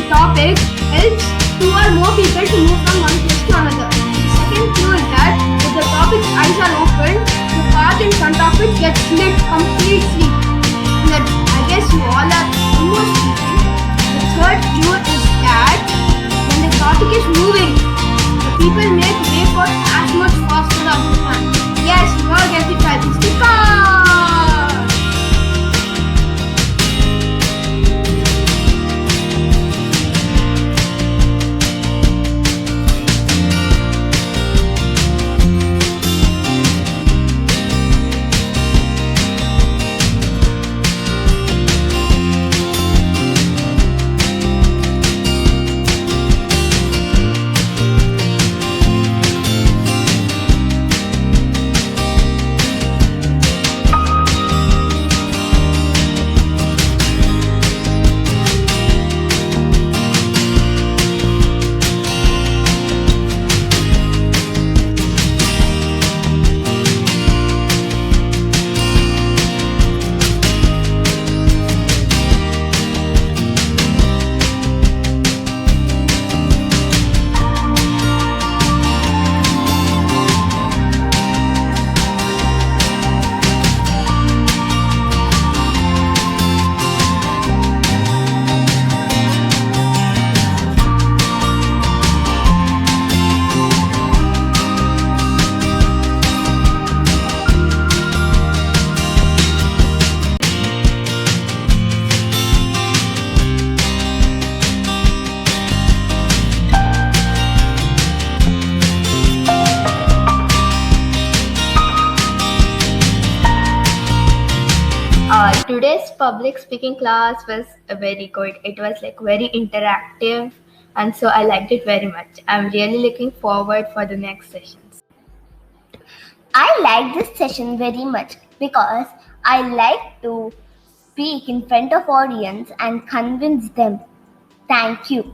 topic helps two or more people to move from one place to another. The second clue is that if the topic's eyes are open, the path in front of it gets lit completely. I guess you all are almost sleeping. The third clue is that when the topic is moving, the people make way for as much faster as they can. Yes, you all get it right. It's the car! Today's public speaking class was very good. It was very interactive, and so I liked it very much. I'm really looking forward for the next sessions. I like this session very much because I like to speak in front of audience and convince them. Thank you.